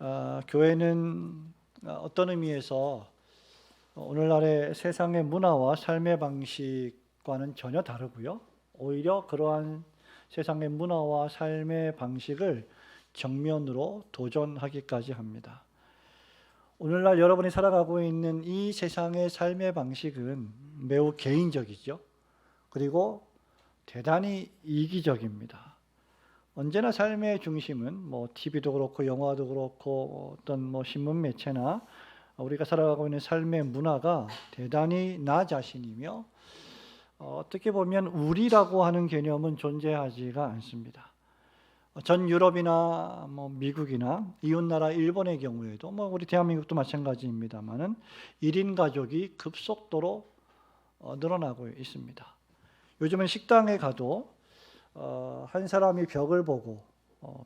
교회는 어떤 의미에서 오늘날의 세상의 문화와 삶의 방식과는 전혀 다르고요. 오히려 그러한 세상의 문화와 삶의 방식을 정면으로 도전하기까지 합니다. 오늘날 여러분이 살아가고 있는 이 세상의 삶의 방식은 매우 개인적이죠. 그리고 대단히 이기적입니다. 언제나 삶의 중심은 TV도 그렇고 영화도 그렇고 어떤 신문 매체나 우리가 살아가고 있는 삶의 문화가 대단히 나 자신이며 어떻게 보면 우리라고 하는 개념은 존재하지가 않습니다. 전 유럽이나 미국이나 이웃나라 일본의 경우에도 우리 대한민국도 마찬가지입니다만은 1인 가족이 급속도로 늘어나고 있습니다. 요즘은 식당에 가도 한 사람이 벽을 보고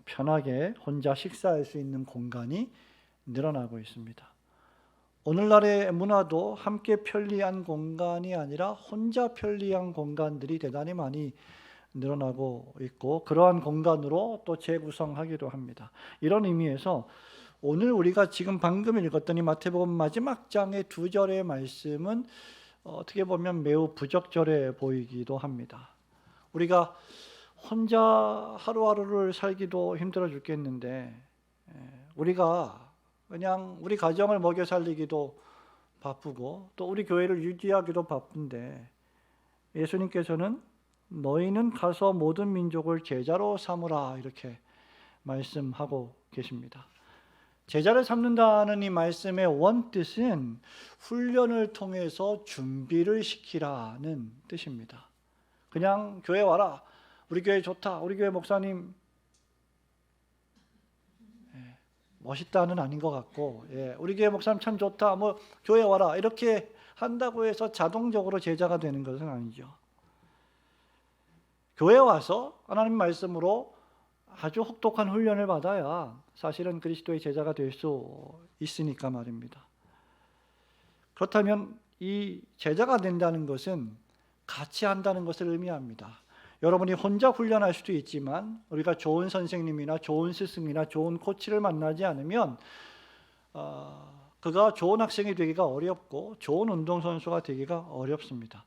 편하게 혼자 식사할 수 있는 공간이 늘어나고 있습니다. 오늘날의 문화도 함께 편리한 공간이 아니라 혼자 편리한 공간들이 대단히 많이 늘어나고 있고 그러한 공간으로 또 재구성하기도 합니다. 이런 의미에서 오늘 우리가 지금 방금 읽었던 이 마태복음 마지막 장의 2절의 말씀은 어떻게 보면 매우 부적절해 보이기도 합니다. 우리가 혼자 하루하루를 살기도 힘들어 죽겠는데 우리가 그냥 우리 가정을 먹여 살리기도 바쁘고 또 우리 교회를 유지하기도 바쁜데 예수님께서는 너희는 가서 모든 민족을 제자로 삼으라 이렇게 말씀하고 계십니다. 제자를 삼는다는 이 말씀의 원뜻은 훈련을 통해서 준비를 시키라는 뜻입니다. 그냥 교회 와라, 우리 교회 좋다, 우리 교회 목사님 멋있다는 아닌 것 같고 우리 교회 목사님 참 좋다, 교회 와라 이렇게 한다고 해서 자동적으로 제자가 되는 것은 아니죠. 교회 와서 하나님 말씀으로 아주 혹독한 훈련을 받아야 사실은 그리스도의 제자가 될 수 있으니까 말입니다. 그렇다면 이 제자가 된다는 것은 같이 한다는 것을 의미합니다. 여러분이 혼자 훈련할 수도 있지만 우리가 좋은 선생님이나 좋은 스승이나 좋은 코치를 만나지 않으면 그가 좋은 학생이 되기가 어렵고 좋은 운동선수가 되기가 어렵습니다.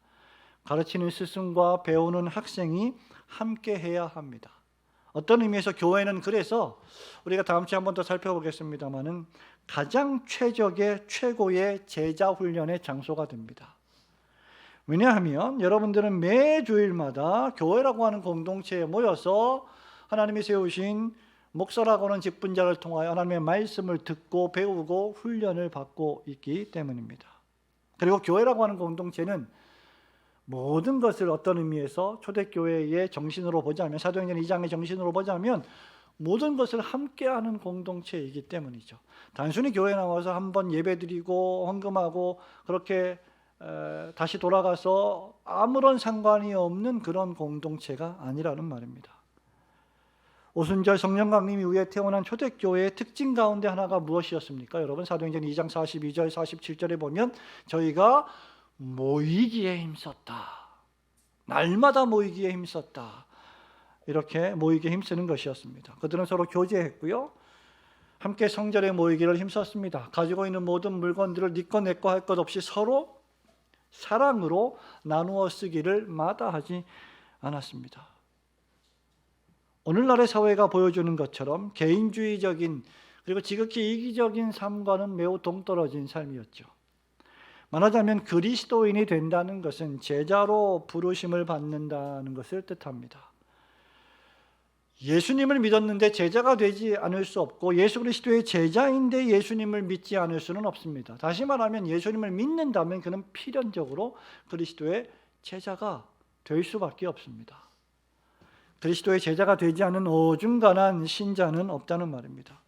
가르치는 스승과 배우는 학생이 함께 해야 합니다. 어떤 의미에서 교회는 그래서 우리가 다음 주에 한 번 더 살펴보겠습니다만은 가장 최고의 제자 훈련의 장소가 됩니다. 왜냐하면 여러분들은 매 주일마다 교회라고 하는 공동체에 모여서 하나님이 세우신 목사라고 하는 직분자를 통하여 하나님의 말씀을 듣고 배우고 훈련을 받고 있기 때문입니다. 그리고 교회라고 하는 공동체는 모든 것을 어떤 의미에서 초대교회의 정신으로 보자면 사도행전 2장의 정신으로 보자면 모든 것을 함께하는 공동체이기 때문이죠. 단순히 교회 나와서 한번 예배드리고 헌금하고 그렇게 다시 돌아가서 아무런 상관이 없는 그런 공동체가 아니라는 말입니다. 오순절 성령 강림 이후에 태어난 초대교회의 특징 가운데 하나가 무엇이었습니까? 여러분 사도행전 2장 42절 47절에 보면 저희가 모이기에 힘썼다. 날마다 모이기에 힘썼다. 이렇게 모이기에 힘쓰는 것이었습니다. 그들은 서로 교제했고요. 함께 성전에 모이기를 힘썼습니다. 가지고 있는 모든 물건들을 네 거 내 거 할 것 없이 서로 사랑으로 나누어 쓰기를 마다하지 않았습니다. 오늘날의 사회가 보여주는 것처럼 개인주의적인 그리고 지극히 이기적인 삶과는 매우 동떨어진 삶이었죠. 말하자면 그리스도인이 된다는 것은 제자로 부르심을 받는다는 것을 뜻합니다. 예수님을 믿었는데 제자가 되지 않을 수 없고 예수 그리스도의 제자인데 예수님을 믿지 않을 수는 없습니다. 다시 말하면 예수님을 믿는다면 그는 필연적으로 그리스도의 제자가 될 수밖에 없습니다. 그리스도의 제자가 되지 않은 어중간한 신자는 없다는 말입니다.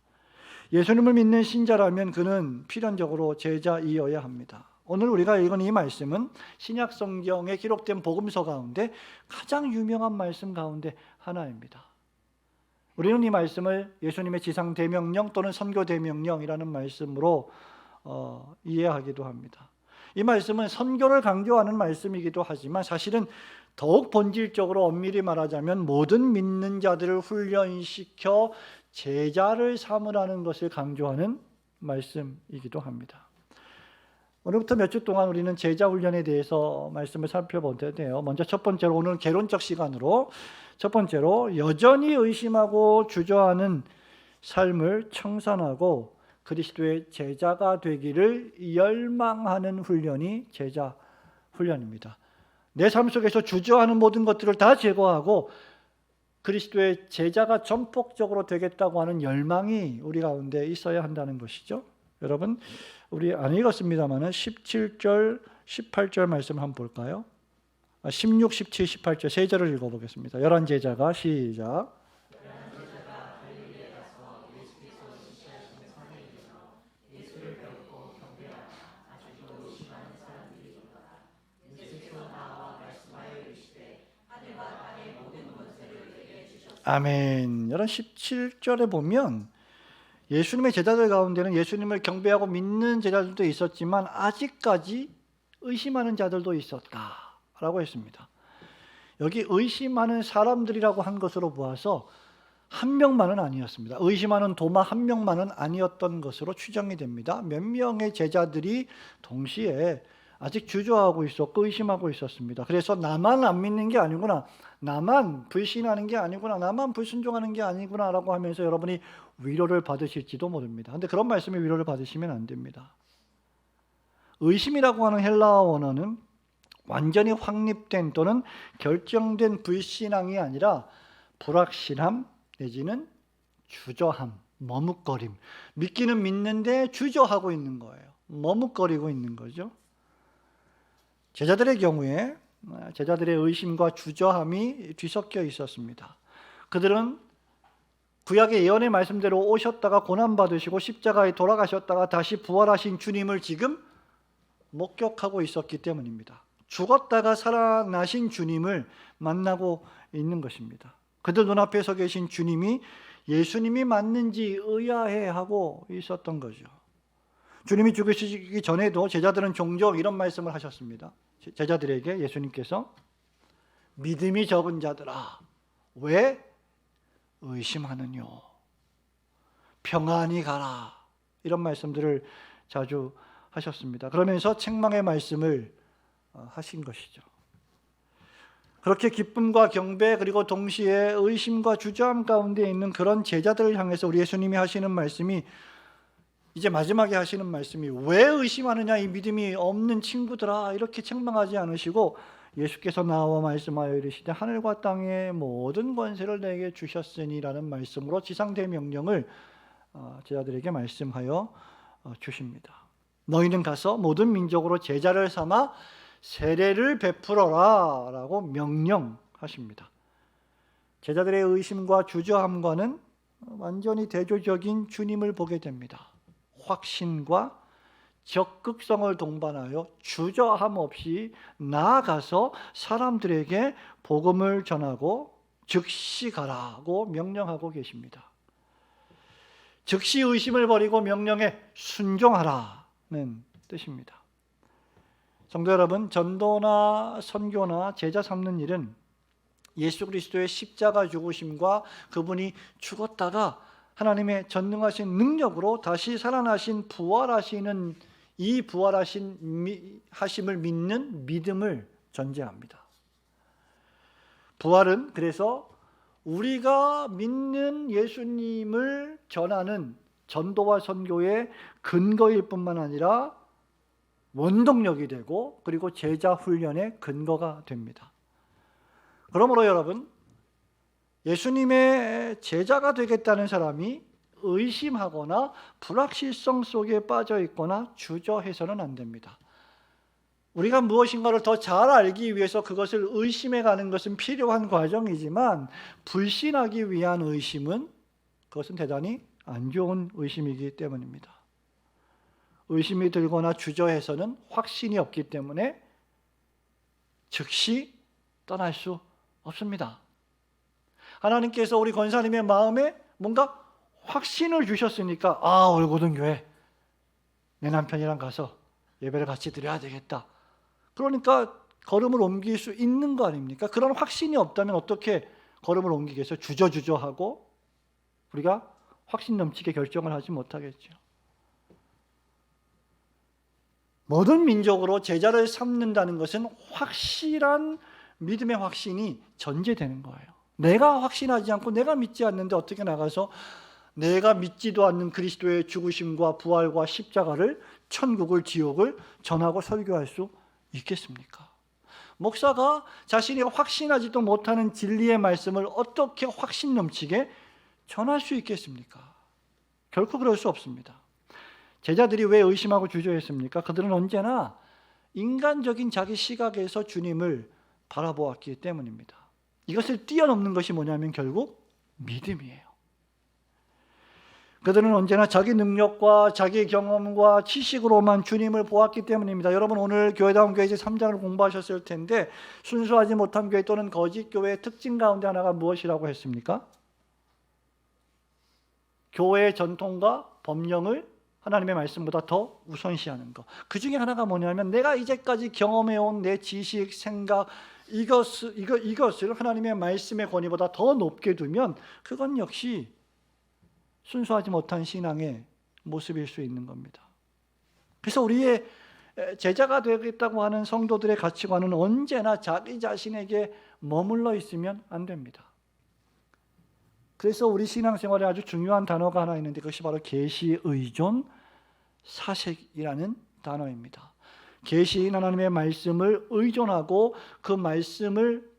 예수님을 믿는 신자라면 그는 필연적으로 제자이어야 합니다. 오늘 우리가 읽은 이 말씀은 신약 성경에 기록된 복음서 가운데 가장 유명한 말씀 가운데 하나입니다. 우리는 이 말씀을 예수님의 지상 대명령 또는 선교 대명령이라는 말씀으로 이해하기도 합니다. 이 말씀은 선교를 강조하는 말씀이기도 하지만 사실은 더욱 본질적으로 엄밀히 말하자면 모든 믿는 자들을 훈련시켜 제자를 삼으라는 것을 강조하는 말씀이기도 합니다. 오늘부터 몇 주 동안 우리는 제자 훈련에 대해서 말씀을 살펴볼 텐데요. 먼저 첫 번째로 오늘 개론적 시간으로 첫 번째로 여전히 의심하고 주저하는 삶을 청산하고 그리스도의 제자가 되기를 열망하는 훈련이 제자 훈련입니다. 내 삶 속에서 주저하는 모든 것들을 다 제거하고 그리스도의 제자가 전폭적으로 되겠다고 하는 열망이 우리 가운데 있어야 한다는 것이죠. 여러분, 우리 안 읽었습니다만 17절, 18절 말씀 한번 볼까요? 16, 17, 18절 세 절을 읽어보겠습니다. 11제자가 시작. 아멘. 17절에 보면 예수님의 제자들 가운데는 예수님을 경배하고 믿는 제자들도 있었지만 아직까지 의심하는 자들도 있었다라고 했습니다. 여기 의심하는 사람들이라고 한 것으로 보아서 한 명만은 아니었습니다. 의심하는 도마 한 명만은 아니었던 것으로 추정이 됩니다. 몇 명의 제자들이 동시에 아직 주저하고 있었고 의심하고 있었습니다. 그래서 나만 안 믿는 게 아니구나, 나만 불신하는 게 아니구나, 나만 불순종하는 게 아니구나 라고 하면서 여러분이 위로를 받으실지도 모릅니다. 그런데 그런 말씀에 위로를 받으시면 안 됩니다. 의심이라고 하는 헬라어 원어는 완전히 확립된 또는 결정된 불신앙이 아니라 불확실함 내지는 주저함, 머뭇거림, 믿기는 믿는데 주저하고 있는 거예요. 머뭇거리고 있는 거죠. 제자들의 경우에 제자들의 의심과 주저함이 뒤섞여 있었습니다. 그들은 구약의 예언의 말씀대로 오셨다가 고난받으시고 십자가에 돌아가셨다가 다시 부활하신 주님을 지금 목격하고 있었기 때문입니다. 죽었다가 살아나신 주님을 만나고 있는 것입니다. 그들 눈앞에 서 계신 주님이 예수님이 맞는지 의아해하고 있었던 거죠. 주님이 죽으시기 전에도 제자들은 종종 이런 말씀을 하셨습니다. 제자들에게 예수님께서 믿음이 적은 자들아 왜 의심하느뇨, 평안히 가라, 이런 말씀들을 자주 하셨습니다. 그러면서 책망의 말씀을 하신 것이죠. 그렇게 기쁨과 경배 그리고 동시에 의심과 주저함 가운데 있는 그런 제자들을 향해서 우리 예수님이 하시는 말씀이 이제 마지막에 하시는 말씀이 왜 의심하느냐 이 믿음이 없는 친구들아, 이렇게 책망하지 않으시고 예수께서 나와 말씀하여 이르시되 하늘과 땅의 모든 권세를 내게 주셨으니라는 말씀으로 지상대명령을 제자들에게 말씀하여 주십니다. 너희는 가서 모든 민족으로 제자를 삼아 세례를 베풀어라 라고 명령하십니다. 제자들의 의심과 주저함과는 완전히 대조적인 주님을 보게 됩니다. 확신과 적극성을 동반하여 주저함 없이 나아가서 사람들에게 복음을 전하고 즉시 가라고 명령하고 계십니다. 즉시 의심을 버리고 명령에 순종하라는 뜻입니다. 성도 여러분, 전도나 선교나 제자 삼는 일은 예수 그리스도의 십자가 죽으심과 그분이 죽었다가 하나님의 전능하신 능력으로 다시 살아나신 부활하시는 이 하심을 믿는 믿음을 전제합니다. 부활은 그래서 우리가 믿는 예수님을 전하는 전도와 선교의 근거일 뿐만 아니라 원동력이 되고 그리고 제자 훈련의 근거가 됩니다. 그러므로 여러분, 예수님의 제자가 되겠다는 사람이 의심하거나 불확실성 속에 빠져 있거나 주저해서는 안 됩니다. 우리가 무엇인가를 더 잘 알기 위해서 그것을 의심해 가는 것은 필요한 과정이지만 불신하기 위한 의심은 그것은 대단히 안 좋은 의심이기 때문입니다. 의심이 들거나 주저해서는 확신이 없기 때문에 즉시 떠날 수 없습니다. 하나님께서 우리 권사님의 마음에 뭔가 확신을 주셨으니까 올고등교회 내 남편이랑 가서 예배를 같이 드려야 되겠다. 그러니까 걸음을 옮길 수 있는 거 아닙니까? 그런 확신이 없다면 어떻게 걸음을 옮기겠어요? 주저하고 우리가 확신 넘치게 결정을 하지 못하겠죠. 모든 민족으로 제자를 삼는다는 것은 확실한 믿음의 확신이 전제되는 거예요. 내가 확신하지 않고 내가 믿지 않는데 어떻게 나가서 내가 믿지도 않는 그리스도의 죽으심과 부활과 십자가를, 천국을, 지옥을 전하고 설교할 수 있겠습니까? 목사가 자신이 확신하지도 못하는 진리의 말씀을 어떻게 확신 넘치게 전할 수 있겠습니까? 결코 그럴 수 없습니다. 제자들이 왜 의심하고 주저했습니까? 그들은 언제나 인간적인 자기 시각에서 주님을 바라보았기 때문입니다. 이것을 뛰어넘는 것이 뭐냐면 결국 믿음이에요. 그들은 언제나 자기 능력과 자기 경험과 지식으로만 주님을 보았기 때문입니다. 여러분, 오늘 교회다운 교회 제3장을 공부하셨을 텐데 순수하지 못한 교회 또는 거짓 교회의 특징 가운데 하나가 무엇이라고 했습니까? 교회의 전통과 법령을 하나님의 말씀보다 더 우선시하는 것. 그 중에 하나가 뭐냐면 내가 이제까지 경험해온 내 지식, 생각, 이것을 하나님의 말씀의 권위보다 더 높게 두면 그건 역시 순수하지 못한 신앙의 모습일 수 있는 겁니다. 그래서 우리의 제자가 되겠다고 하는 성도들의 가치관은 언제나 자기 자신에게 머물러 있으면 안 됩니다. 그래서 우리 신앙생활에 아주 중요한 단어가 하나 있는데 그것이 바로 계시 의존 사색이라는 단어입니다. 계시인 하나님의 말씀을 의존하고 그 말씀을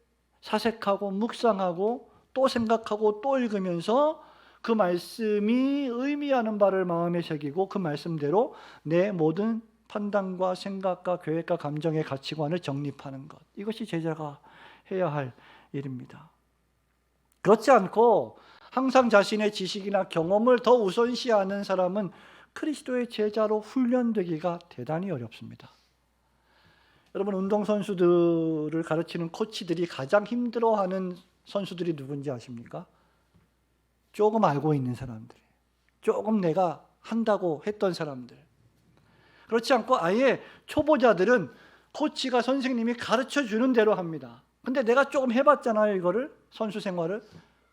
사색하고 묵상하고 또 생각하고 또 읽으면서 그 말씀이 의미하는 바를 마음에 새기고 그 말씀대로 내 모든 판단과 생각과 계획과 감정의 가치관을 정립하는 것. 이것이 제자가 해야 할 일입니다. 그렇지 않고 항상 자신의 지식이나 경험을 더 우선시하는 사람은 그리스도의 제자로 훈련되기가 대단히 어렵습니다. 여러분, 운동선수들을 가르치는 코치들이 가장 힘들어하는 선수들이 누군지 아십니까? 조금 알고 있는 사람들, 조금 내가 한다고 했던 사람들. 그렇지 않고 아예 초보자들은 코치가, 선생님이 가르쳐주는 대로 합니다. 근데 내가 조금 해봤잖아요, 이거를, 선수 생활을.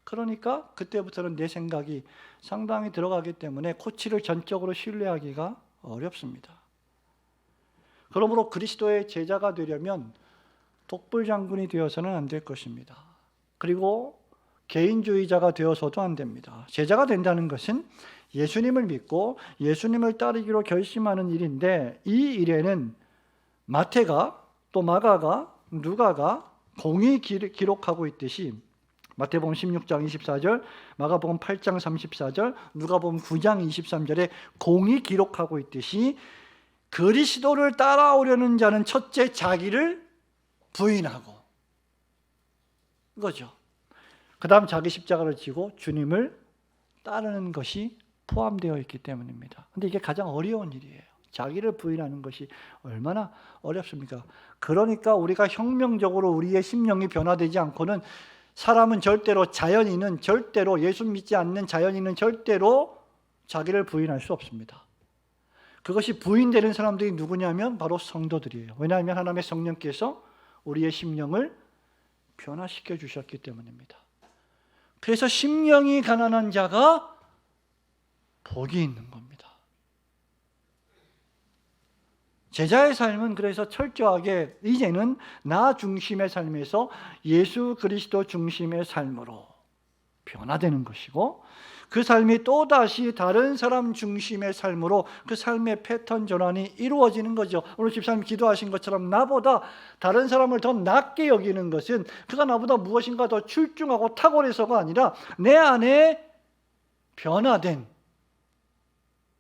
그러니까 그때부터는 내 생각이 상당히 들어가기 때문에 코치를 전적으로 신뢰하기가 어렵습니다. 그러므로 그리스도의 제자가 되려면 독불장군이 되어서는 안 될 것입니다. 그리고 개인주의자가 되어서도 안 됩니다. 제자가 된다는 것은 예수님을 믿고 예수님을 따르기로 결심하는 일인데 이 일에는 마태가 또 마가가 누가가 공히 기록하고 있듯이 마태복음 16장 24절, 마가복음 8장 34절, 누가복음 9장 23절에 공히 기록하고 있듯이 그리스도를 따라오려는 자는 첫째 자기를 부인하고 이거죠. 그 다음 자기 십자가를 지고 주님을 따르는 것이 포함되어 있기 때문입니다. 근데 이게 가장 어려운 일이에요. 자기를 부인하는 것이 얼마나 어렵습니까? 그러니까 우리가 혁명적으로 우리의 심령이 변화되지 않고는 사람은 절대로, 자연인은 절대로, 예수 믿지 않는 자연인은 절대로 자기를 부인할 수 없습니다. 그것이 부인되는 사람들이 누구냐면 바로 성도들이에요. 왜냐하면 하나님의 성령께서 우리의 심령을 변화시켜 주셨기 때문입니다. 그래서 심령이 가난한 자가 복이 있는 겁니다. 제자의 삶은 그래서 철저하게 이제는 나 중심의 삶에서 예수 그리스도 중심의 삶으로 변화되는 것이고 그 삶이 또다시 다른 사람 중심의 삶으로 그 삶의 패턴 전환이 이루어지는 거죠. 오늘 집사님 기도하신 것처럼 나보다 다른 사람을 더 낮게 여기는 것은 그가 나보다 무엇인가 더 출중하고 탁월해서가 아니라 내 안에 변화된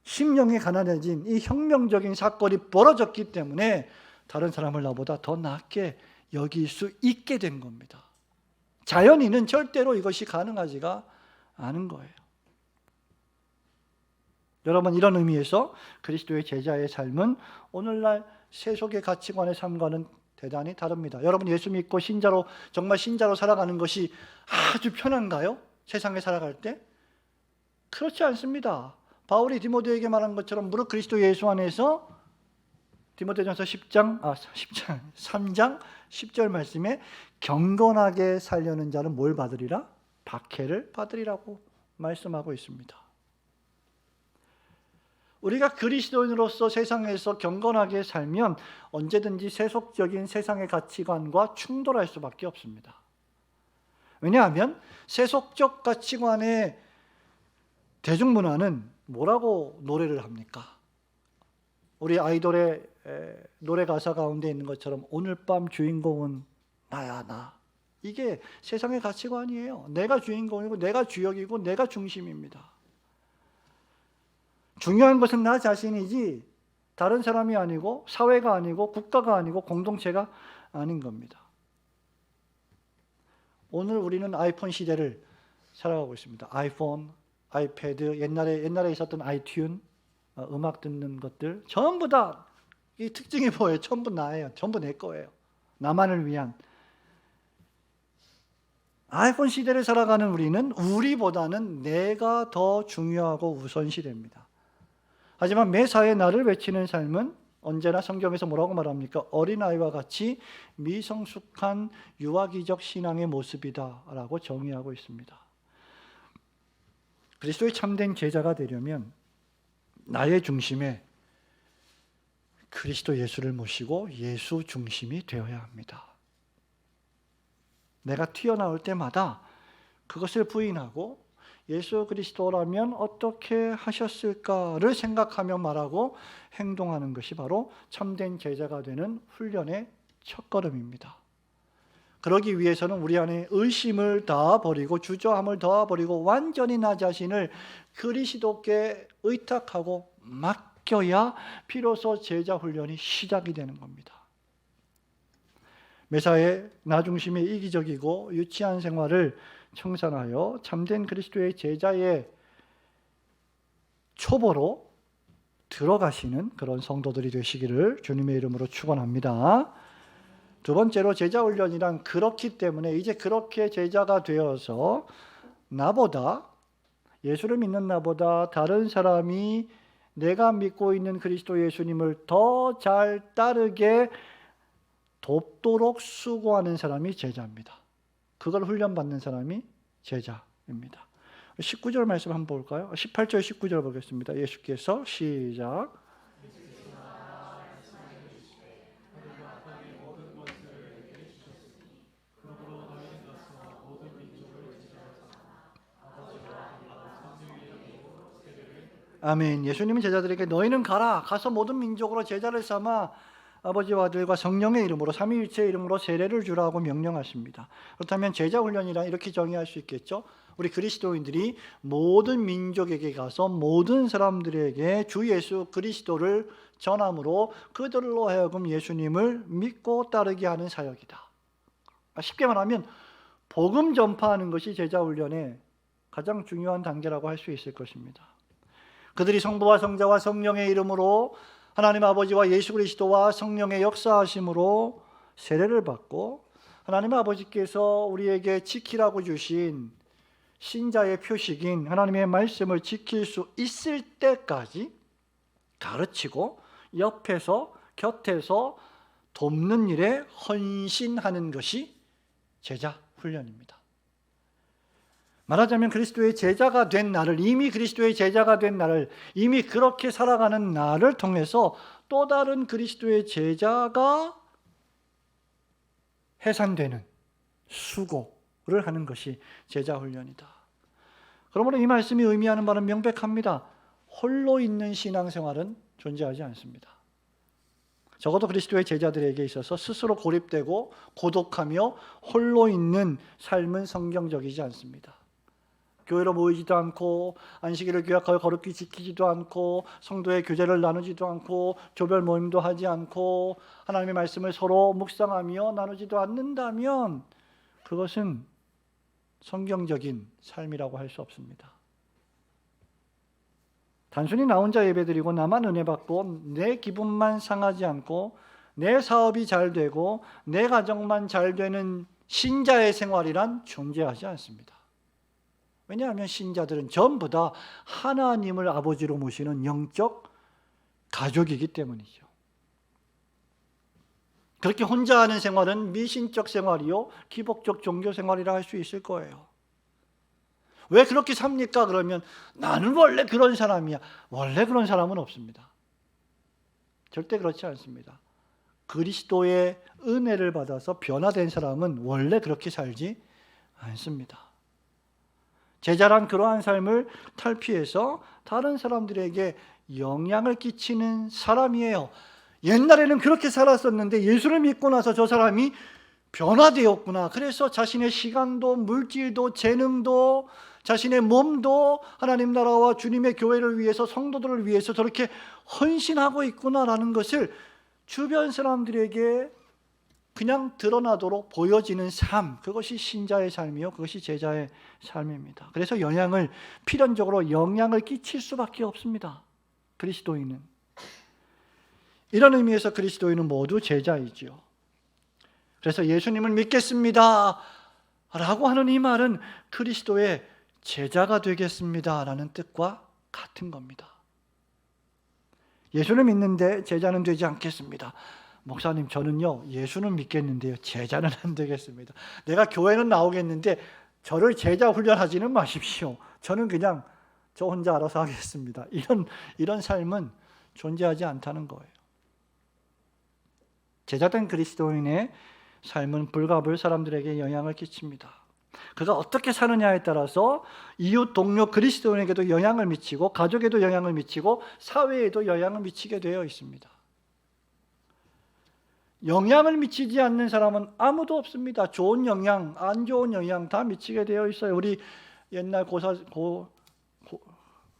심령이 가난해진 이 혁명적인 사건이 벌어졌기 때문에 다른 사람을 나보다 더 낮게 여길 수 있게 된 겁니다. 자연인은 절대로 이것이 가능하지가 않은 거예요. 여러분, 이런 의미에서 그리스도의 제자의 삶은 오늘날 세속의 가치관의 삶과는 대단히 다릅니다. 여러분, 예수 믿고 신자로, 정말 신자로 살아가는 것이 아주 편한가요? 세상에 살아갈 때? 그렇지 않습니다. 바울이 디모데에게 말한 것처럼 무릇 그리스도 예수 안에서 디모데전서 3장 10절 말씀에 경건하게 살려는 자는 뭘 받으리라? 박해를 받으리라고 말씀하고 있습니다. 우리가 그리스도인으로서 세상에서 경건하게 살면 언제든지 세속적인 세상의 가치관과 충돌할 수밖에 없습니다. 왜냐하면 세속적 가치관의 대중문화는 뭐라고 노래를 합니까? 우리 아이돌의 노래 가사 가운데 있는 것처럼 오늘 밤 주인공은 나야 나. 이게 세상의 가치관이에요. 내가 주인공이고 내가 주역이고 내가 중심입니다. 중요한 것은 나 자신이지 다른 사람이 아니고 사회가 아니고 국가가 아니고 공동체가 아닌 겁니다. 오늘 우리는 아이폰 시대를 살아가고 있습니다. 아이폰, 아이패드, 옛날에 있었던 아이튠, 음악 듣는 것들 전부 다 이 특징이 뭐예요? 전부 나예요. 전부 내 거예요. 나만을 위한. 아이폰 시대를 살아가는 우리는 우리보다는 내가 더 중요하고 우선시됩니다. 하지만 매사에 나를 외치는 삶은 언제나 성경에서 뭐라고 말합니까? 어린아이와 같이 미성숙한 유아기적 신앙의 모습이다라고 정의하고 있습니다. 그리스도의 참된 제자가 되려면 나의 중심에 그리스도 예수를 모시고 예수 중심이 되어야 합니다. 내가 튀어나올 때마다 그것을 부인하고 예수 그리스도라면 어떻게 하셨을까를 생각하며 말하고 행동하는 것이 바로 참된 제자가 되는 훈련의 첫걸음입니다. 그러기 위해서는 우리 안에 의심을 다 버리고 주저함을 다 버리고 완전히 나 자신을 그리스도께 의탁하고 맡겨야 비로소 제자 훈련이 시작이 되는 겁니다. 매사에 나 중심의 이기적이고 유치한 생활을 청산하여 참된 그리스도의 제자의 초보로 들어가시는 그런 성도들이 되시기를 주님의 이름으로 축원합니다. 두 번째로 제자 훈련이란 그렇기 때문에 이제 그렇게 제자가 되어서 나보다 예수를 믿는 나보다 다른 사람이 내가 믿고 있는 그리스도 예수님을 더 잘 따르게 돕도록 수고하는 사람이 제자입니다. 그걸 훈련받는 사람이 제자입니다. 19절 말씀 한번 볼까요? 18절 19절 보겠습니다. 예수께서 시작. 아멘. 예수님은 제자들에게 너희는 가서 모든 민족으로 제자를 삼아 아버지와 아들과 성령의 이름으로 삼위일체의 이름으로 세례를 주라고 명령하십니다. 그렇다면 제자 훈련이란 이렇게 정의할 수 있겠죠. 우리 그리스도인들이 모든 민족에게 가서 모든 사람들에게 주 예수 그리스도를 전함으로 그들로 하여금 예수님을 믿고 따르게 하는 사역이다. 쉽게 말하면 복음 전파하는 것이 제자 훈련의 가장 중요한 단계라고 할 수 있을 것입니다. 그들이 성부와 성자와 성령의 이름으로 하나님 아버지와 예수 그리스도와 성령의 역사하심으로 세례를 받고 하나님 아버지께서 우리에게 지키라고 주신 신자의 표식인 하나님의 말씀을 지킬 수 있을 때까지 가르치고 옆에서 곁에서 돕는 일에 헌신하는 것이 제자 훈련입니다. 말하자면 그리스도의 제자가 된 나를, 이미 그리스도의 제자가 된 나를, 이미 그렇게 살아가는 나를 통해서 또 다른 그리스도의 제자가 해산되는 수고를 하는 것이 제자 훈련이다. 그러므로 이 말씀이 의미하는 바는 명백합니다. 홀로 있는 신앙생활은 존재하지 않습니다. 적어도 그리스도의 제자들에게 있어서 스스로 고립되고 고독하며 홀로 있는 삶은 성경적이지 않습니다. 교회로 모이지도 않고 안식일을 규약하여 거룩히 지키지도 않고 성도의 교제를 나누지도 않고 조별 모임도 하지 않고 하나님의 말씀을 서로 묵상하며 나누지도 않는다면 그것은 성경적인 삶이라고 할 수 없습니다. 단순히 나 혼자 예배드리고 나만 은혜 받고 내 기분만 상하지 않고 내 사업이 잘 되고 내 가정만 잘 되는 신자의 생활이란 존재하지 않습니다. 왜냐하면 신자들은 전부 다 하나님을 아버지로 모시는 영적 가족이기 때문이죠. 그렇게 혼자 하는 생활은 미신적 생활이요 기복적 종교 생활이라 할 수 있을 거예요. 왜 그렇게 삽니까? 그러면 나는 원래 그런 사람이야. 원래 그런 사람은 없습니다. 절대 그렇지 않습니다. 그리스도의 은혜를 받아서 변화된 사람은 원래 그렇게 살지 않습니다. 제자란 그러한 삶을 탈피해서 다른 사람들에게 영향을 끼치는 사람이에요. 옛날에는 그렇게 살았었는데 예수를 믿고 나서 저 사람이 변화되었구나. 그래서 자신의 시간도 물질도 재능도 자신의 몸도 하나님 나라와 주님의 교회를 위해서 성도들을 위해서 저렇게 헌신하고 있구나라는 것을 주변 사람들에게 그냥 드러나도록 보여지는 삶, 그것이 신자의 삶이요, 그것이 제자의 삶입니다. 그래서 필연적으로 영향을 끼칠 수밖에 없습니다. 그리스도인은. 이런 의미에서 그리스도인은 모두 제자이지요. 그래서 예수님을 믿겠습니다 라고 하는 이 말은 그리스도의 제자가 되겠습니다 라는 뜻과 같은 겁니다. 예수를 믿는데 제자는 되지 않겠습니다. 목사님, 저는요 예수는 믿겠는데요 제자는 안 되겠습니다. 내가 교회는 나오겠는데 저를 제자 훈련하지는 마십시오. 저는 그냥 저 혼자 알아서 하겠습니다. 이런 삶은 존재하지 않다는 거예요. 제자된 그리스도인의 삶은 불가불 사람들에게 영향을 끼칩니다. 그가 어떻게 사느냐에 따라서 이웃 동료 그리스도인에게도 영향을 미치고 가족에도 영향을 미치고 사회에도 영향을 미치게 되어 있습니다. 영향을 미치지 않는 사람은 아무도 없습니다. 좋은 영향, 안 좋은 영향 다 미치게 되어 있어요. 우리 옛날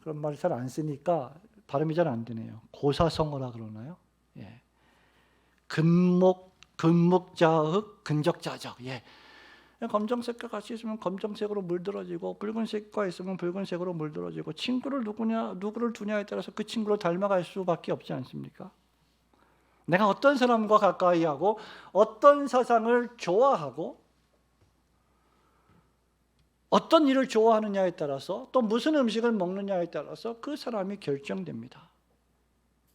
그런 말 잘 안 쓰니까 발음이 잘 안 되네요. 고사성어라 그러나요? 예. 금목자흑 근적자적. 예. 검정색과 같이 있으면 검정색으로 물들어지고 붉은색과 있으면 붉은색으로 물들어지고 누구를 두냐에 따라서 그 친구를 닮아갈 수밖에 없지 않습니까? 내가 어떤 사람과 가까이 하고 어떤 사상을 좋아하고 어떤 일을 좋아하느냐에 따라서 또 무슨 음식을 먹느냐에 따라서 그 사람이 결정됩니다.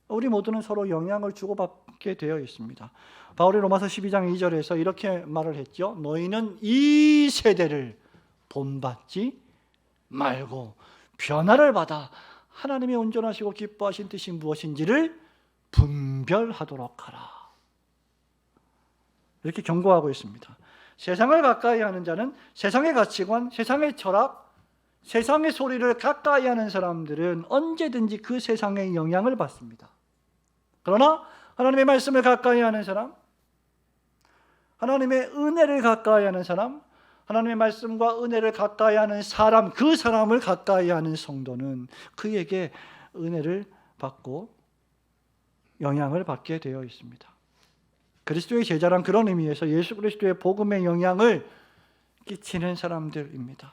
우리 모두는 서로 영향을 주고받게 되어 있습니다. 바울이 로마서 12장 2절에서 이렇게 말을 했죠. 너희는 이 세대를 본받지 말고 변화를 받아 하나님의 온전하시고 기뻐하신 뜻이 무엇인지를 분별하도록 하라. 이렇게 경고하고 있습니다. 세상을 가까이 하는 자는 세상의 가치관, 세상의 철학, 세상의 소리를 가까이 하는 사람들은 언제든지 그 세상의 영향을 받습니다. 그러나 하나님의 말씀을 가까이 하는 사람, 하나님의 은혜를 가까이 하는 사람, 하나님의 말씀과 은혜를 가까이 하는 사람, 그 사람을 가까이 하는 성도는 그에게 은혜를 받고 영향을 받게 되어 있습니다. 그리스도의 제자란 그런 의미에서 예수 그리스도의 복음의 영향을 끼치는 사람들입니다.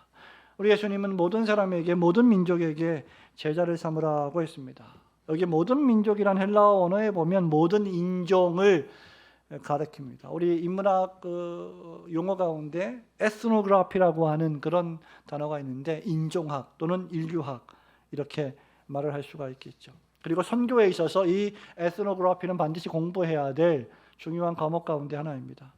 우리 예수님은 모든 사람에게, 모든 민족에게 제자를 삼으라고 했습니다. 여기 모든 민족이란 헬라어 언어에 보면 모든 인종을 가리킵니다. 우리 인문학 용어 가운데 에스노그라피라고 하는 그런 단어가 있는데 인종학 또는 인류학 이렇게 말을 할 수가 있겠죠. 그리고 선교에 있어서 이 에스노그라피는 반드시 공부해야 될 중요한 과목 가운데 하나입니다.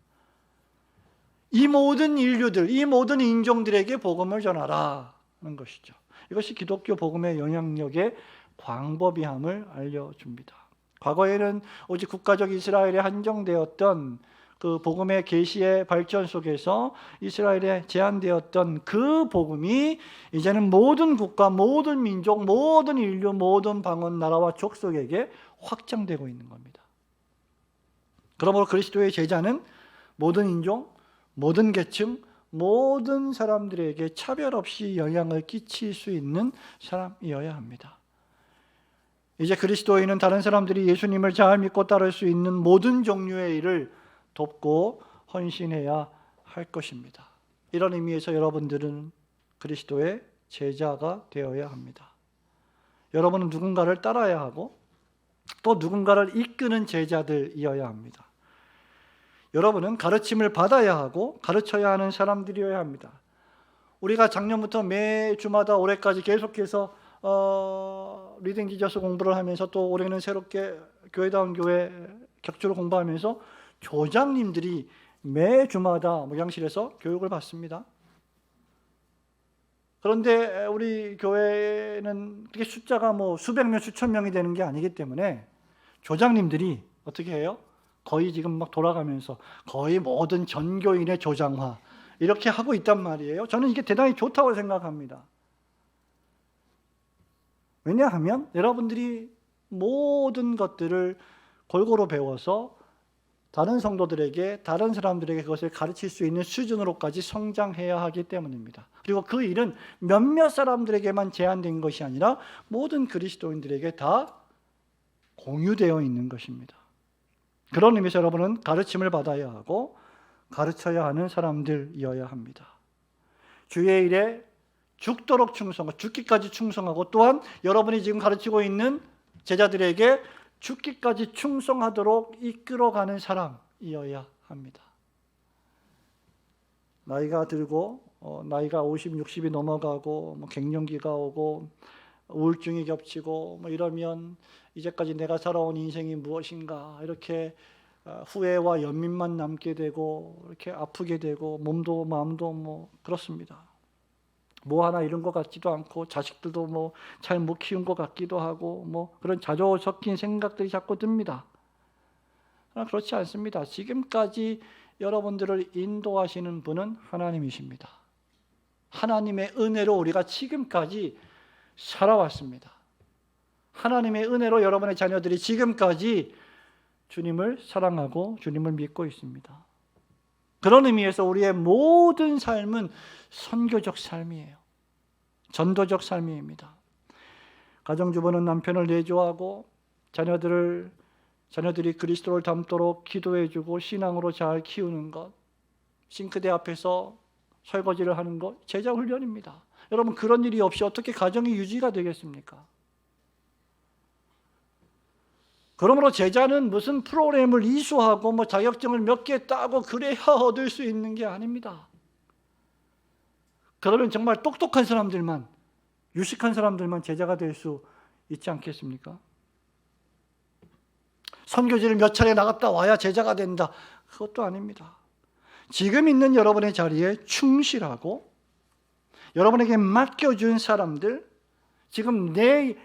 이 모든 인류들, 이 모든 인종들에게 복음을 전하라는 것이죠. 이것이 기독교 복음의 영향력의 광범위함을 알려줍니다. 과거에는 오직 국가적 이스라엘에 한정되었던 그 복음의 계시의 발전 속에서 이스라엘에 제한되었던 그 복음이 이제는 모든 국가, 모든 민족, 모든 인류, 모든 방언, 나라와 족속에게 확장되고 있는 겁니다. 그러므로 그리스도의 제자는 모든 인종, 모든 계층, 모든 사람들에게 차별 없이 영향을 끼칠 수 있는 사람이어야 합니다. 이제 그리스도인은 다른 사람들이 예수님을 잘 믿고 따를 수 있는 모든 종류의 일을 돕고 헌신해야 할 것입니다. 이런 의미에서 여러분들은 그리스도의 제자가 되어야 합니다. 여러분은 누군가를 따라야 하고 또 누군가를 이끄는 제자들이어야 합니다. 여러분은 가르침을 받아야 하고 가르쳐야 하는 사람들이어야 합니다. 우리가 작년부터 매 주마다 올해까지 계속해서 리딩 지저스 공부를 하면서 또 올해는 새롭게 교회다운 교회 격주로 공부하면서 조장님들이 매 주마다 목양실에서 교육을 받습니다. 그런데 우리 교회는 그게 숫자가 뭐 수백 명, 수천 명이 되는 게 아니기 때문에 조장님들이 어떻게 해요? 거의 지금 막 돌아가면서 거의 모든 전교인의 조장화 이렇게 하고 있단 말이에요. 저는 이게 대단히 좋다고 생각합니다. 왜냐하면 여러분들이 모든 것들을 골고루 배워서 다른 성도들에게, 다른 사람들에게 그것을 가르칠 수 있는 수준으로까지 성장해야 하기 때문입니다. 그리고 그 일은 몇몇 사람들에게만 제한된 것이 아니라 모든 그리스도인들에게 다 공유되어 있는 것입니다. 그런 의미에서 여러분은 가르침을 받아야 하고 가르쳐야 하는 사람들이어야 합니다. 주의 일에 죽도록 충성하고 죽기까지 충성하고 또한 여러분이 지금 가르치고 있는 제자들에게 죽기까지 충성하도록 이끌어가는 사람이어야 합니다. 나이가 들고 나이가 50, 60이 넘어가고 뭐 갱년기가 오고 우울증이 겹치고 뭐 이러면 이제까지 내가 살아온 인생이 무엇인가 이렇게 후회와 연민만 남게 되고 이렇게 아프게 되고 몸도 마음도 뭐 그렇습니다. 뭐 하나 이룬 것 같지도 않고 자식들도 뭐 잘 못 키운 것 같기도 하고 뭐 그런 자조 섞인 생각들이 자꾸 듭니다. 그러나 그렇지 않습니다. 지금까지 여러분들을 인도하시는 분은 하나님이십니다. 하나님의 은혜로 우리가 지금까지 살아왔습니다. 하나님의 은혜로 여러분의 자녀들이 지금까지 주님을 사랑하고 주님을 믿고 있습니다. 그런 의미에서 우리의 모든 삶은 선교적 삶이에요. 전도적 삶입니다. 가정주부는 남편을 내조하고 자녀들이 그리스도를 닮도록 기도해주고 신앙으로 잘 키우는 것, 싱크대 앞에서 설거지를 하는 것, 제자 훈련입니다. 여러분 그런 일이 없이 어떻게 가정이 유지가 되겠습니까? 그러므로 제자는 무슨 프로그램을 이수하고 뭐 자격증을 몇 개 따고 그래야 얻을 수 있는 게 아닙니다. 그러면 정말 똑똑한 사람들만, 유식한 사람들만 제자가 될 수 있지 않겠습니까? 선교지를 몇 차례 나갔다 와야 제자가 된다. 그것도 아닙니다. 지금 있는 여러분의 자리에 충실하고 여러분에게 맡겨준 사람들, 지금 내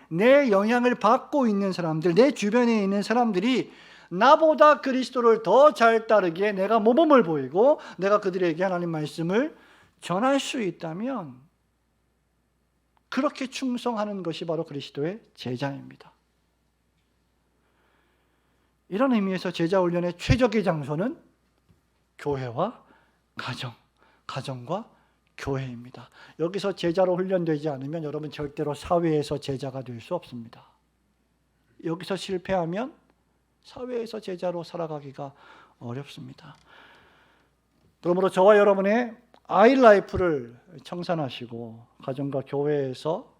영향을 받고 있는 사람들, 내 주변에 있는 사람들이 나보다 그리스도를 더 잘 따르기에 내가 모범을 보이고 내가 그들에게 하나님 말씀을 전할 수 있다면 그렇게 충성하는 것이 바로 그리스도의 제자입니다. 이런 의미에서 제자 훈련의 최적의 장소는 교회와 가정과 교회입니다. 여기서 제자로 훈련되지 않으면 여러분 절대로 사회에서 제자가 될 수 없습니다. 여기서 실패하면 사회에서 제자로 살아가기가 어렵습니다. 그러므로 저와 여러분의 아이라이프를 청산하시고 가정과 교회에서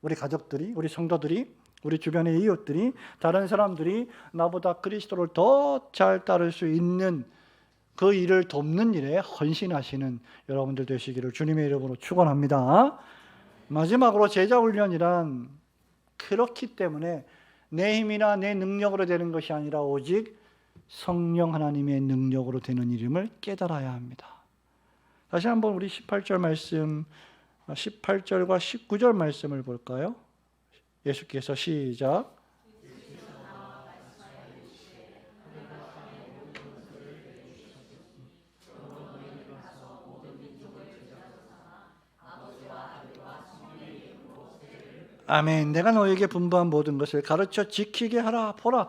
우리 가족들이, 우리 성도들이, 우리 주변의 이웃들이, 다른 사람들이 나보다 그리스도를 더 잘 따를 수 있는 그 일을 돕는 일에 헌신하시는 여러분들 되시기를 주님의 이름으로 축원합니다. 마지막으로 제자 훈련이란 그렇기 때문에 내 힘이나 내 능력으로 되는 것이 아니라 오직 성령 하나님의 능력으로 되는 일임을 깨달아야 합니다. 다시 한번 우리 18절 말씀, 18절과 19절 말씀을 볼까요? 예수께서 시작. 아멘. 내가 너에게 분부한 모든 것을 가르쳐 지키게 하라. 보라,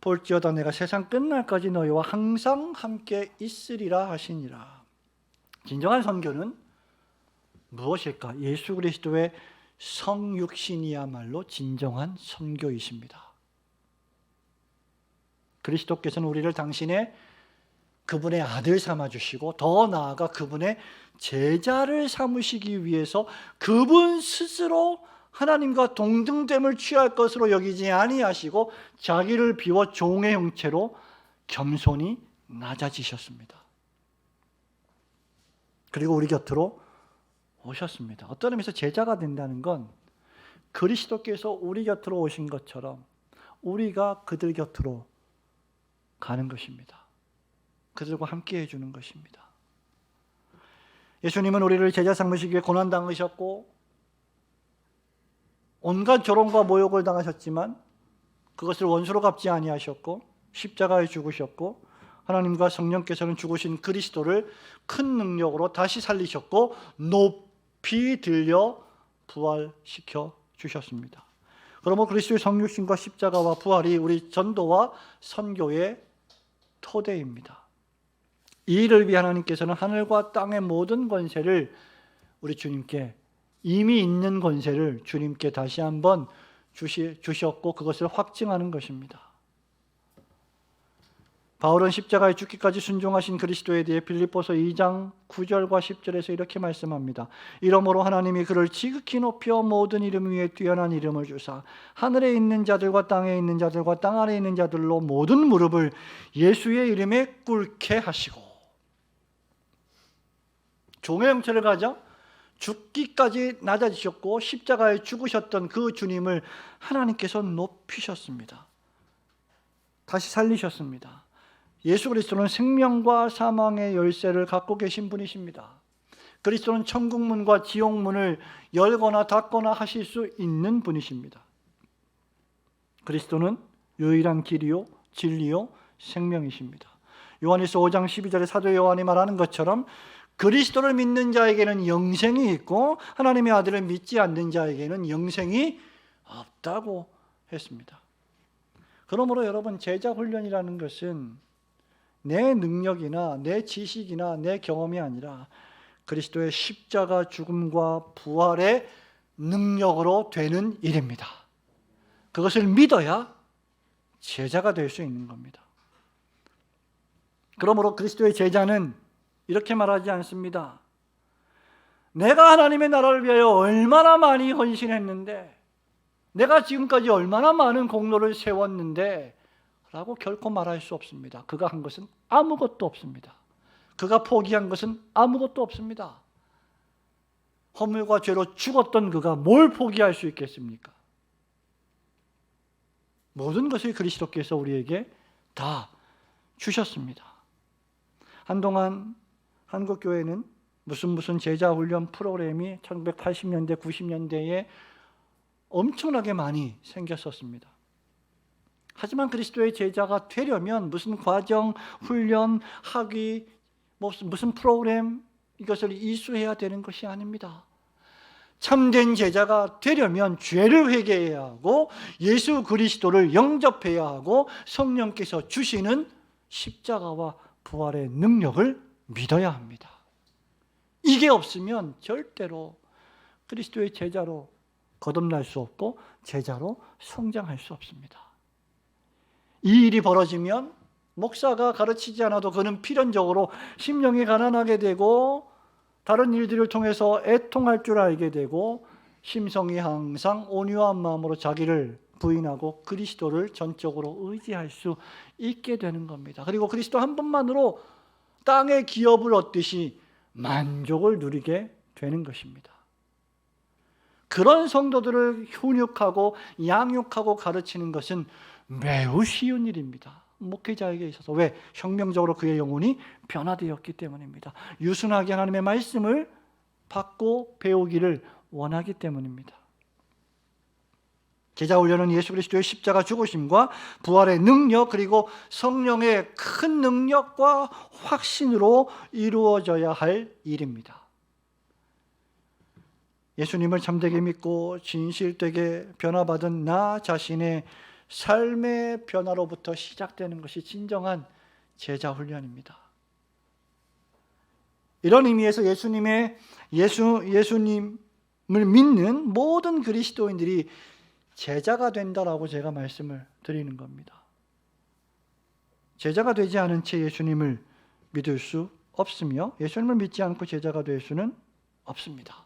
볼지어다 내가 세상 끝날까지 너희와 항상 함께 있으리라 하시니라. 진정한 선교는 무엇일까? 예수 그리스도의 성육신이야말로 진정한 선교이십니다. 그리스도께서는 우리를 당신의 그분의 아들 삼아주시고 더 나아가 그분의 제자를 삼으시기 위해서 그분 스스로 하나님과 동등됨을 취할 것으로 여기지 아니하시고 자기를 비워 종의 형체로 겸손히 낮아지셨습니다. 그리고 우리 곁으로 오셨습니다. 어떤 의미에서 제자가 된다는 건 그리스도께서 우리 곁으로 오신 것처럼 우리가 그들 곁으로 가는 것입니다. 그들과 함께 해주는 것입니다. 예수님은 우리를 제자 삼으시기 위해 고난당하셨고 온갖 조롱과 모욕을 당하셨지만 그것을 원수로 갚지 아니하셨고 십자가에 죽으셨고 하나님과 성령께서는 죽으신 그리스도를 큰 능력으로 다시 살리셨고 높이 들려 부활시켜 주셨습니다. 그러므로 그리스도의 성육신과 십자가와 부활이 우리 전도와 선교의 토대입니다. 이 일을 위해 하나님께서는 하늘과 땅의 모든 권세를 우리 주님께, 이미 있는 권세를 주님께 다시 한번 주셨고 그것을 확증하는 것입니다. 바울은 십자가에 죽기까지 순종하신 그리스도에 대해 빌립보서 2장 9절과 10절에서 이렇게 말씀합니다. 이러므로 하나님이 그를 지극히 높여 모든 이름 위에 뛰어난 이름을 주사 하늘에 있는 자들과 땅에 있는 자들과 땅 아래에 있는 자들로 모든 무릎을 예수의 이름에 꿇게 하시고, 종의 형체를 가져 죽기까지 낮아지셨고 십자가에 죽으셨던 그 주님을 하나님께서 높이셨습니다. 다시 살리셨습니다. 예수 그리스도는 생명과 사망의 열쇠를 갖고 계신 분이십니다. 그리스도는 천국문과 지옥문을 열거나 닫거나 하실 수 있는 분이십니다. 그리스도는 유일한 길이요 진리요 생명이십니다. 요한일서 5장 12절에 사도 요한이 말하는 것처럼 그리스도를 믿는 자에게는 영생이 있고 하나님의 아들을 믿지 않는 자에게는 영생이 없다고 했습니다. 그러므로 여러분, 제자 훈련이라는 것은 내 능력이나 내 지식이나 내 경험이 아니라 그리스도의 십자가 죽음과 부활의 능력으로 되는 일입니다. 그것을 믿어야 제자가 될 수 있는 겁니다. 그러므로 그리스도의 제자는 이렇게 말하지 않습니다. 내가 하나님의 나라를 위하여 얼마나 많이 헌신했는데, 내가 지금까지 얼마나 많은 공로를 세웠는데 라고 결코 말할 수 없습니다. 그가 한 것은 아무것도 없습니다. 그가 포기한 것은 아무것도 없습니다. 허물과 죄로 죽었던 그가 뭘 포기할 수 있겠습니까? 모든 것을 그리스도께서 우리에게 다 주셨습니다. 한동안 한국교회는 무슨 제자훈련 프로그램이 1980년대, 90년대에 엄청나게 많이 생겼었습니다. 하지만 그리스도의 제자가 되려면 무슨 과정, 훈련, 학위, 무슨 프로그램 이것을 이수해야 되는 것이 아닙니다. 참된 제자가 되려면 죄를 회개해야 하고 예수 그리스도를 영접해야 하고 성령께서 주시는 십자가와 부활의 능력을 믿어야 합니다. 이게 없으면 절대로 그리스도의 제자로 거듭날 수 없고 제자로 성장할 수 없습니다. 이 일이 벌어지면 목사가 가르치지 않아도 그는 필연적으로 심령이 가난하게 되고 다른 일들을 통해서 애통할 줄 알게 되고 심성이 항상 온유한 마음으로 자기를 부인하고 그리스도를 전적으로 의지할 수 있게 되는 겁니다. 그리고 그리스도 한 분만으로 땅의 기업을 얻듯이 만족을 누리게 되는 것입니다. 그런 성도들을 훈육하고 양육하고 가르치는 것은 매우 쉬운 일입니다. 목회자에게 있어서. 왜? 혁명적으로 그의 영혼이 변화되었기 때문입니다. 유순하게 하나님의 말씀을 받고 배우기를 원하기 때문입니다. 제자훈련은 예수 그리스도의 십자가 죽으심과 부활의 능력 그리고 성령의 큰 능력과 확신으로 이루어져야 할 일입니다. 예수님을 참되게 믿고 진실되게 변화받은 나 자신의 삶의 변화로부터 시작되는 것이 진정한 제자훈련입니다. 이런 의미에서 예수님을 믿는 모든 그리스도인들이 제자가 된다라고 제가 말씀을 드리는 겁니다. 제자가 되지 않은 채 예수님을 믿을 수 없으며 예수님을 믿지 않고 제자가 될 수는 없습니다.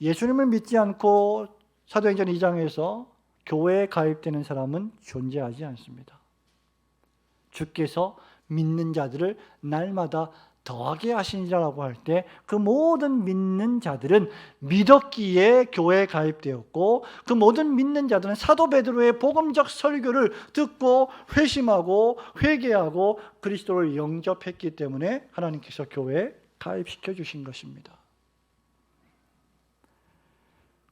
예수님을 믿지 않고 사도행전 2장에서 교회에 가입되는 사람은 존재하지 않습니다. 주께서 믿는 자들을 날마다 더하게 하시니라라고 할 때 그 모든 믿는 자들은 믿었기에 교회에 가입되었고 그 모든 믿는 자들은 사도 베드로의 복음적 설교를 듣고 회심하고 회개하고 그리스도를 영접했기 때문에 하나님께서 교회에 가입시켜 주신 것입니다.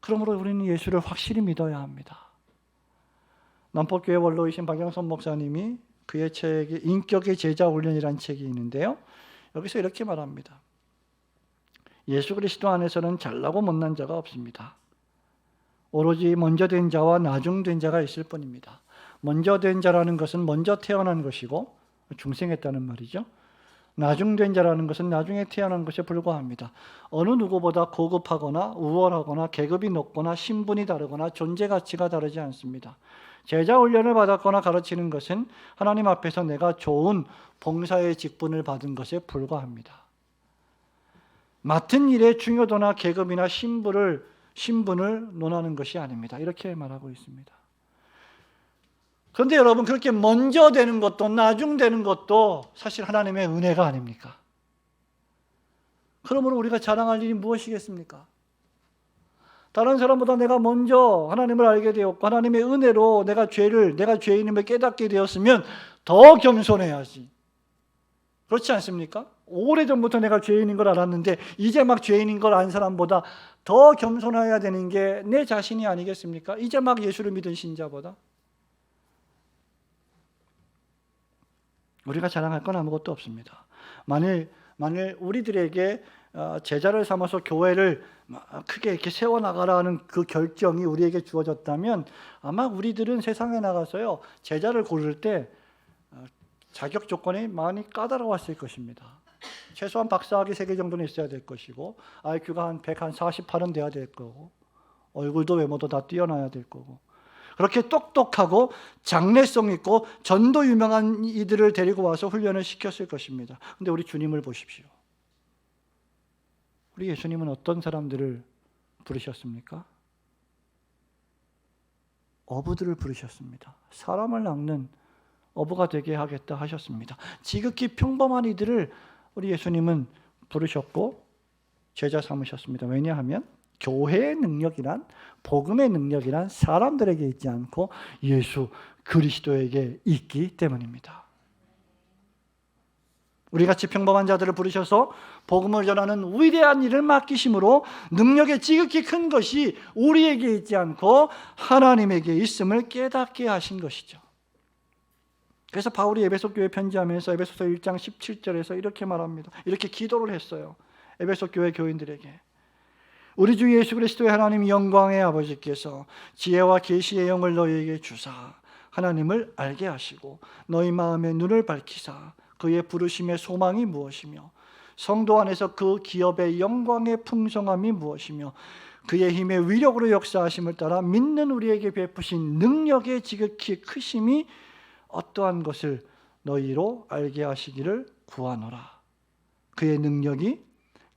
그러므로 우리는 예수를 확실히 믿어야 합니다. 남포교회 원로이신 박영선 목사님이 그의 책에 인격의 제자 훈련이라는 책이 있는데요. 여기서 이렇게 말합니다. 예수 그리스도 안에서는 잘나고 못난 자가 없습니다. 오로지 먼저 된 자와 나중된 자가 있을 뿐입니다. 먼저 된 자라는 것은 먼저 태어난 것이고 중생했다는 말이죠. 나중된 자라는 것은 나중에 태어난 것에 불과합니다. 어느 누구보다 고급하거나 우월하거나 계급이 높거나 신분이 다르거나 존재 가치가 다르지 않습니다. 제자 훈련을 받았거나 가르치는 것은 하나님 앞에서 내가 좋은 봉사의 직분을 받은 것에 불과합니다. 맡은 일의 중요도나 계급이나 신분을 논하는 것이 아닙니다. 이렇게 말하고 있습니다. 그런데 여러분, 그렇게 먼저 되는 것도 나중 되는 것도 사실 하나님의 은혜가 아닙니까? 그러므로 우리가 자랑할 일이 무엇이겠습니까? 다른 사람보다 내가 먼저 하나님을 알게 되었고 하나님의 은혜로 내가 죄인임을 깨닫게 되었으면 더 겸손해야지. 그렇지 않습니까? 오래전부터 내가 죄인인 걸 알았는데 이제 막 죄인인 걸 안 사람보다 더 겸손해야 되는 게 내 자신이 아니겠습니까? 이제 막 예수를 믿은 신자보다. 우리가 자랑할 건 아무것도 없습니다. 만일 우리들에게 제자를 삼아서 교회를 크게 이렇게 세워나가라는 그 결정이 우리에게 주어졌다면 아마 우리들은 세상에 나가서요 제자를 고를 때 자격 조건이 많이 까다로웠을 것입니다. 최소한 박사학위 3개 정도는 있어야 될 것이고 IQ가 한 148은 돼야 될 거고 얼굴도 외모도 다 뛰어나야 될 거고 그렇게 똑똑하고 장래성 있고 전도 유명한 이들을 데리고 와서 훈련을 시켰을 것입니다. 그런데 우리 주님을 보십시오. 우리 예수님은 어떤 사람들을 부르셨습니까? 어부들을 부르셨습니다. 사람을 낚는 어부가 되게 하겠다 하셨습니다. 지극히 평범한 이들을 우리 예수님은 부르셨고 제자 삼으셨습니다. 왜냐하면 교회의 능력이란 복음의 능력이란 사람들에게 있지 않고 예수 그리스도에게 있기 때문입니다. 우리같이 평범한 자들을 부르셔서 복음을 전하는 위대한 일을 맡기심으로 능력의 지극히 큰 것이 우리에게 있지 않고 하나님에게 있음을 깨닫게 하신 것이죠. 그래서 바울이 에베소 교회 편지하면서 에베소서 1장 17절에서 이렇게 말합니다. 이렇게 기도를 했어요. 에베소 교회 교인들에게. 우리 주 예수 그리스도의 하나님 영광의 아버지께서 지혜와 계시의 영을 너희에게 주사 하나님을 알게 하시고 너희 마음의 눈을 밝히사 그의 부르심의 소망이 무엇이며 성도 안에서 그 기업의 영광의 풍성함이 무엇이며 그의 힘의 위력으로 역사하심을 따라 믿는 우리에게 베푸신 능력의 지극히 크심이 어떠한 것을 너희로 알게 하시기를 구하노라. 그의 능력이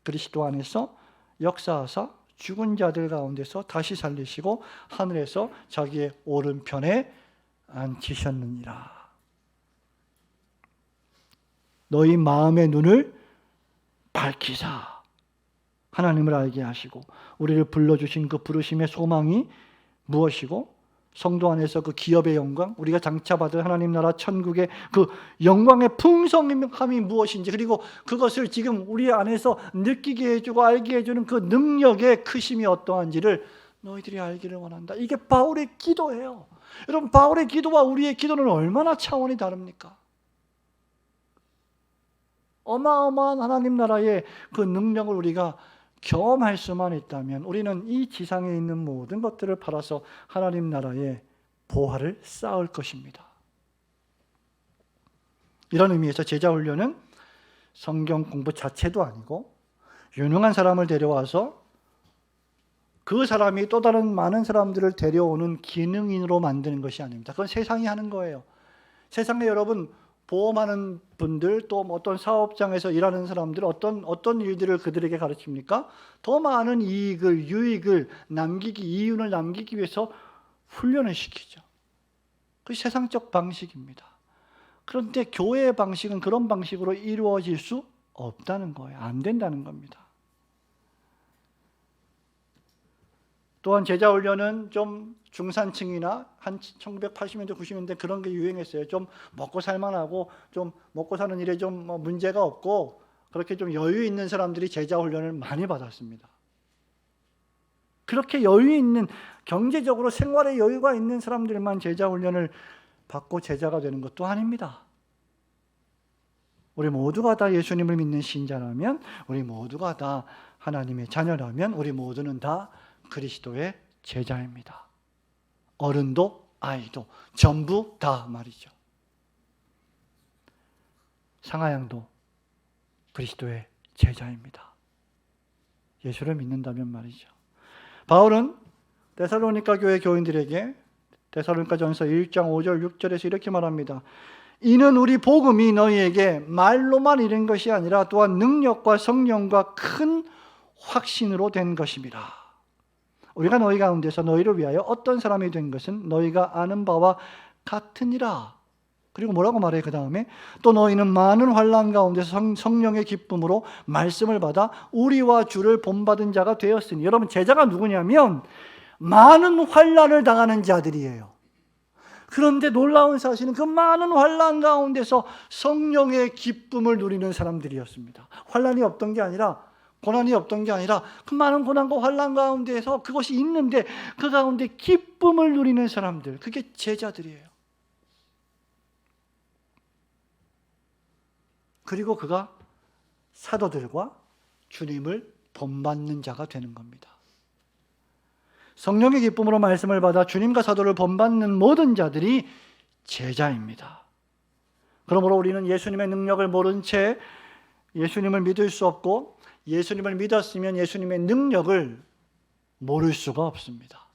그리스도 안에서 역사하사 죽은 자들 가운데서 다시 살리시고 하늘에서 자기의 오른편에 앉히셨느니라. 너희 마음의 눈을 밝히사 하나님을 알게 하시고 우리를 불러주신 그 부르심의 소망이 무엇이고 성도 안에서 그 기업의 영광, 우리가 장차 받을 하나님 나라 천국의 그 영광의 풍성함이 무엇인지 그리고 그것을 지금 우리 안에서 느끼게 해주고 알게 해주는 그 능력의 크심이 어떠한지를 너희들이 알기를 원한다. 이게 바울의 기도예요. 여러분, 바울의 기도와 우리의 기도는 얼마나 차원이 다릅니까? 어마어마한 하나님 나라의 그 능력을 우리가 경험할 수만 있다면 우리는 이 지상에 있는 모든 것들을 팔아서 하나님 나라의 보화를 쌓을 것입니다. 이런 의미에서 제자 훈련은 성경 공부 자체도 아니고 유능한 사람을 데려와서 그 사람이 또 다른 많은 사람들을 데려오는 기능인으로 만드는 것이 아닙니다. 그건 세상이 하는 거예요. 세상에 여러분 보험하는 분들 또 어떤 사업장에서 일하는 사람들 어떤 일들을 그들에게 가르칩니까? 더 많은 유익을 남기기, 이윤을 남기기 위해서 훈련을 시키죠. 그게 세상적 방식입니다. 그런데 교회의 방식은 그런 방식으로 이루어질 수 없다는 거예요. 안 된다는 겁니다. 또한 제자 훈련은 좀 중산층이나 한 1980년대 90년대 그런 게 유행했어요. 좀 먹고 살만하고 좀 먹고 사는 일에 좀 문제가 없고 그렇게 좀 여유 있는 사람들이 제자 훈련을 많이 받았습니다. 그렇게 여유 있는, 경제적으로 생활에 여유가 있는 사람들만 제자 훈련을 받고 제자가 되는 것도 아닙니다. 우리 모두가 다 예수님을 믿는 신자라면, 우리 모두가 다 하나님의 자녀라면, 우리 모두는 다 그리스도의 제자입니다. 어른도 아이도 전부 다 말이죠. 상하양도 그리스도의 제자입니다. 예수를 믿는다면 말이죠. 바울은 데살로니가 교회 교인들에게 데살로니가전서 1장 5절 6절에서 이렇게 말합니다. 이는 우리 복음이 너희에게 말로만 이른 것이 아니라 또한 능력과 성령과 큰 확신으로 된 것입니다. 우리가 너희 가운데서 너희를 위하여 어떤 사람이 된 것은 너희가 아는 바와 같으니라. 그리고 뭐라고 말해요? 그 다음에 또 너희는 많은 환난 가운데서 성령의 기쁨으로 말씀을 받아 우리와 주를 본받은 자가 되었으니. 여러분, 제자가 누구냐면 많은 환난을 당하는 자들이에요. 그런데 놀라운 사실은 그 많은 환난 가운데서 성령의 기쁨을 누리는 사람들이었습니다. 환난이 없던 게 아니라, 고난이 없던 게 아니라 그 많은 고난과 환난 가운데서 그것이 있는데 그 가운데 기쁨을 누리는 사람들, 그게 제자들이에요. 그리고 그가 사도들과 주님을 본받는 자가 되는 겁니다. 성령의 기쁨으로 말씀을 받아 주님과 사도를 본받는 모든 자들이 제자입니다. 그러므로 우리는 예수님의 능력을 모른 채 예수님을 믿을 수 없고, 예수님을 믿었으면 예수님의 능력을 모를 수가 없습니다.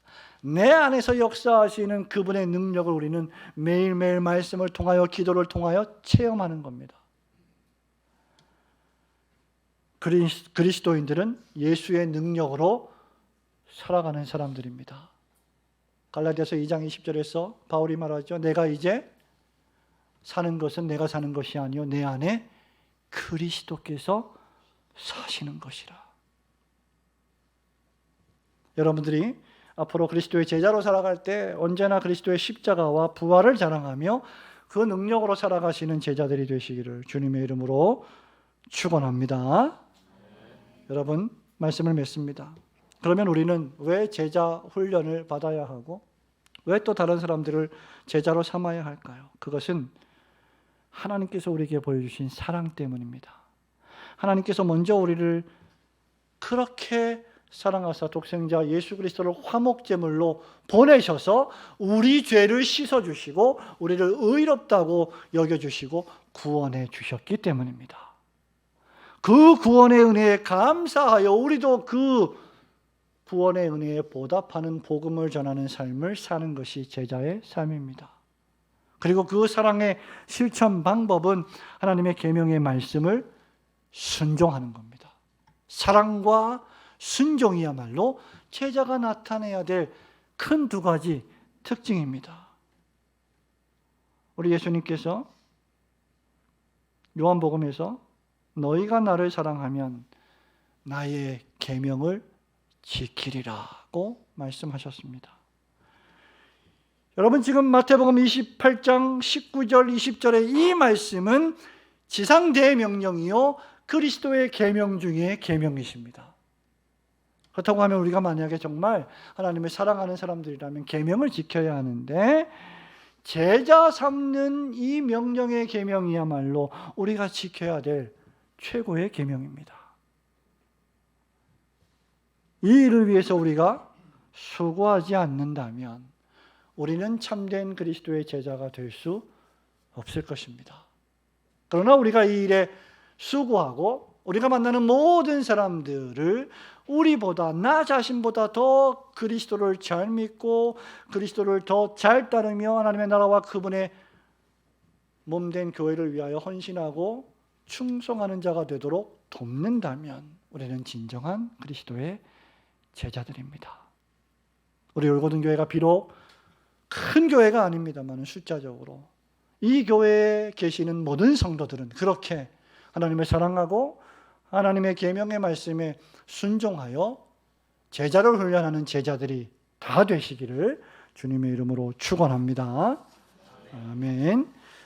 내 안에서 역사하시는 그분의 능력을 우리는 매일매일 말씀을 통하여, 기도를 통하여 체험하는 겁니다. 그리스도인들은 예수의 능력으로 살아가는 사람들입니다. 갈라디아서 2장 20절에서 바울이 말하죠. 내가 이제 사는 것은 내가 사는 것이 아니요 내 안에 그리스도께서 사시는 것이라. 여러분들이 앞으로 그리스도의 제자로 살아갈 때 언제나 그리스도의 십자가와 부활을 자랑하며 그 능력으로 살아가시는 제자들이 되시기를 주님의 이름으로 축원합니다. 여러분, 말씀을 맺습니다. 그러면 우리는 왜 제자 훈련을 받아야 하고 왜 또 다른 사람들을 제자로 삼아야 할까요? 그것은 하나님께서 우리에게 보여주신 사랑 때문입니다. 하나님께서 먼저 우리를 그렇게 사랑하사 독생자 예수 그리스도를 화목제물로 보내셔서 우리 죄를 씻어주시고 우리를 의롭다고 여겨주시고 구원해 주셨기 때문입니다. 그 구원의 은혜에 감사하여 우리도 그 구원의 은혜에 보답하는 복음을 전하는 삶을 사는 것이 제자의 삶입니다. 그리고 그 사랑의 실천 방법은 하나님의 계명의 말씀을 순종하는 겁니다. 사랑과 순종이야말로 제자가 나타내야 될 큰 두 가지 특징입니다. 우리 예수님께서 요한복음에서 너희가 나를 사랑하면 나의 계명을 지키리라고 말씀하셨습니다. 여러분, 지금 마태복음 28장 19절 20절의 이 말씀은 지상대명령이요 그리스도의 계명 중에 계명이십니다. 그렇다고 하면 우리가 만약에 정말 하나님을 사랑하는 사람들이라면 계명을 지켜야 하는데, 제자 삼는 이 명령의 계명이야말로 우리가 지켜야 될 최고의 계명입니다. 이 일을 위해서 우리가 수고하지 않는다면 우리는 참된 그리스도의 제자가 될 수 없을 것입니다. 그러나 우리가 이 일에 수고하고 우리가 만나는 모든 사람들을 우리보다, 나 자신보다 더 그리스도를 잘 믿고 그리스도를 더 잘 따르며 하나님의 나라와 그분의 몸된 교회를 위하여 헌신하고 충성하는 자가 되도록 돕는다면 우리는 진정한 그리스도의 제자들입니다. 우리 올고든교회가 비록 큰 교회가 아닙니다만 숫자적으로 이 교회에 계시는 모든 성도들은 그렇게 하나님을 사랑하고 하나님의 계명의 말씀에 순종하여 제자를 훈련하는 제자들이 다 되시기를 주님의 이름으로 축원합니다. 아멘.